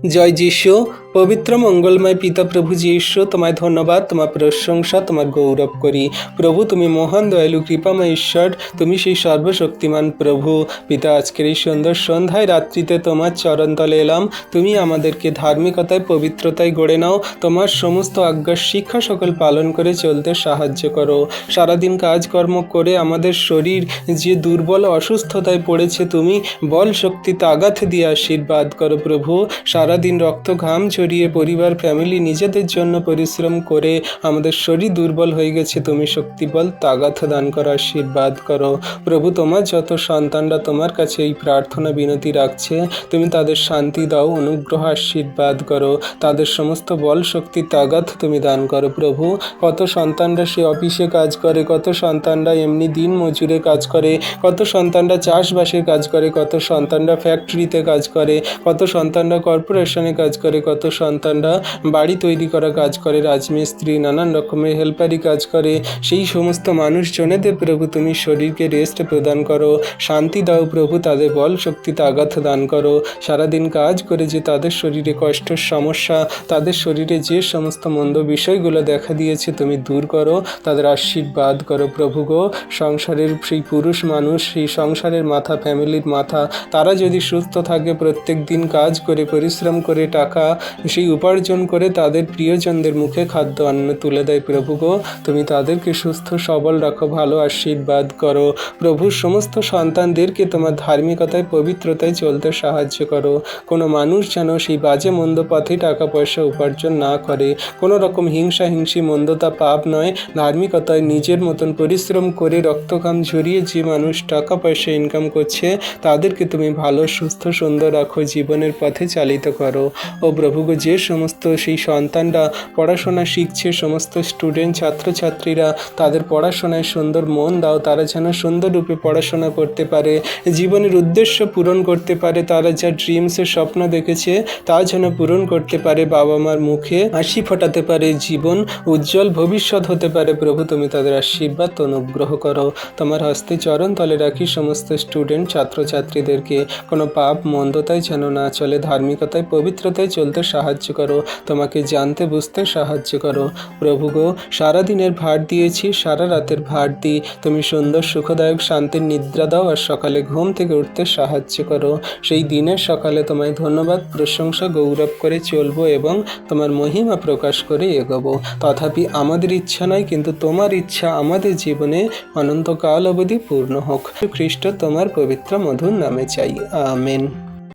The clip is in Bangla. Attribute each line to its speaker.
Speaker 1: জয় যিশু। পবিত্র মঙ্গলময় পিতা প্রভু যিশু, তোমায় ধন্যবাদ, তোমার প্রশংসা, তোমার গৌরব করি। প্রভু তুমি মহান দয়ালু কৃপাময় ঈশ্বর, তুমি সেই সর্বশক্তিমান প্রভু। পিতা, আজকের এই সুন্দর সন্ধ্যায় রাত্রিতে তোমার চরণতলে এলাম। তুমি আমাদেরকে ধার্মিকতায় পবিত্রতায় গড়ে নাও। তোমার সমস্ত আজ্ঞার শিক্ষা সকল পালন করে চলতে সাহায্য করো। সারাদিন কাজকর্ম করে আমাদের শরীর যে দুর্বল অসুস্থতায় পড়েছে, তুমি বল শক্তি তাগাথ দিয়ে আশীর্বাদ করো প্রভু। সারাদিন রক্ত ঘাম ঝরিয়ে পরিবার ফ্যামিলি নিজেদের জন্য পরিশ্রম করে আমাদের শরীর দুর্বল হয়ে গেছে, তুমি শক্তি বল তাগাথ দান করো, আশীর্বাদ করো প্রভু। তোমার যত সন্তানরা তোমার কাছে এই প্রার্থনা বিনতি রাখছে, তুমি তাদের শান্তি দাও, অনুগ্রহ আশীর্বাদ করো, তাদের সমস্ত বল শক্তি তাগাথ তুমি দান করো প্রভু। কত সন্তানরা সে অফিসে কাজ করে, কত সন্তানরা এমনি দিন মজুরে কাজ করে, কত সন্তানরা চাষবাসের কাজ করে, কত সন্তানরা ফ্যাক্টরিতে কাজ করে, কত সন্তানরা কর্পোরেশনে কাজ করে, কত সন্তানরা বাড়ি তৈরি করা কাজ করে, রাজমিস্ত্রি নানান রকমের হেল্পারি কাজ করে। সেই সমস্ত মানুষজনেদের প্রভু তুমি শরীরকে রেস্ট প্রদান করো, শান্তি দাও প্রভু, তাদের বল শক্তি তাগাথ দান করো। সারাদিন কাজ করে যে তাদের শরীরে কষ্টের সমস্যা, তাদের শরীরে যে সমস্ত মন্দ বিষয়গুলো দেখা দিয়েছে, তুমি দূর করো, তাদের আশীর্বাদ করো প্রভু গো। সংসারের সেই পুরুষ মানুষ, সেই সংসারের মাথা, ফ্যামিলির মাথা, তারা যদি সুস্থ থাকে, প্রত্যেক দিন কাজ করে পরিশ্রম করে টাকা সেই উপার্জন করে তাদের প্রিয়জনদের মুখে খাদ্য অন্ন তুলে দেয় প্রভু গো। তুমি তাদেরকে সুস্থ সবল রাখো, ভালো আশীর্বাদ করো প্রভু। সমস্ত সন্তানদেরকে তোমার ধার্মিকতায় পবিত্রতায় চলতে সাহায্য করো। কোনো মানুষ যেন সেই বাজে মন্দ পথে টাকা পয়সা উপার্জন না করে, কোনো রকম হিংসা হিংসি মন্দতা পাপ নয়। ধার্মিকতায় নিজের মতন পরিশ্রম করে রক্তঘাম ঝরিয়ে যে মানুষ টাকা পয়সা ইনকাম করছে, তাদেরকে তুমি ভালো সুস্থ সুন্দর রাখো, জীবনের পথে চালিত করো ও প্রভু গো। যে সমস্ত সেই সন্তানরা পড়াশোনা শিখছে, সমস্ত স্টুডেন্ট ছাত্রছাত্রীরা, তাদের পড়াশোনায় সুন্দর মন দাও, তারা যেন সুন্দররূপে পড়াশোনা করতে পারে, জীবনের উদ্দেশ্য পূরণ করতে পারে, তারা যা ড্রিমসের স্বপ্ন দেখেছে তা যেন পূরণ করতে পারে, বাবা মার মুখে হাসি ফোটাতে পারে, জীবন উজ্জ্বল ভবিষ্যৎ হতে পারে প্রভু। তুমি তাদের আশীর্বাদ অনুগ্রহ করো। তোমার হস্তে চরণ তলে রাখি সমস্ত স্টুডেন্ট ছাত্রছাত্রীদেরকে। কোনো পাপ মন্দতায় যেন না চলে, ধার্মিকতায় পবিত্রতায় চলতে সাহায্য করো, তোমাকে জানতে বুঝতে সাহায্য করো প্রভু গো। সারাদিনের ভার দিয়েছি, সারা রাতের ভার দিই, তুমি সুন্দর সুখদায়ক শান্তির নিদ্রা দাও, আর সকালে ঘুম থেকে উঠতে সাহায্য করো। সেই দিনের সকালে তোমায় ধন্যবাদ প্রশংসা গৌরব করে চলবো এবং তোমার মহিমা প্রকাশ করে এগোবো। তথাপি আমাদের ইচ্ছা নয়, কিন্তু তোমার ইচ্ছা আমাদের জীবনে অনন্তকাল অবধি পূর্ণ হোক। খ্রিস্ট তোমার পবিত্র মধুর নামে চাই, আমেন।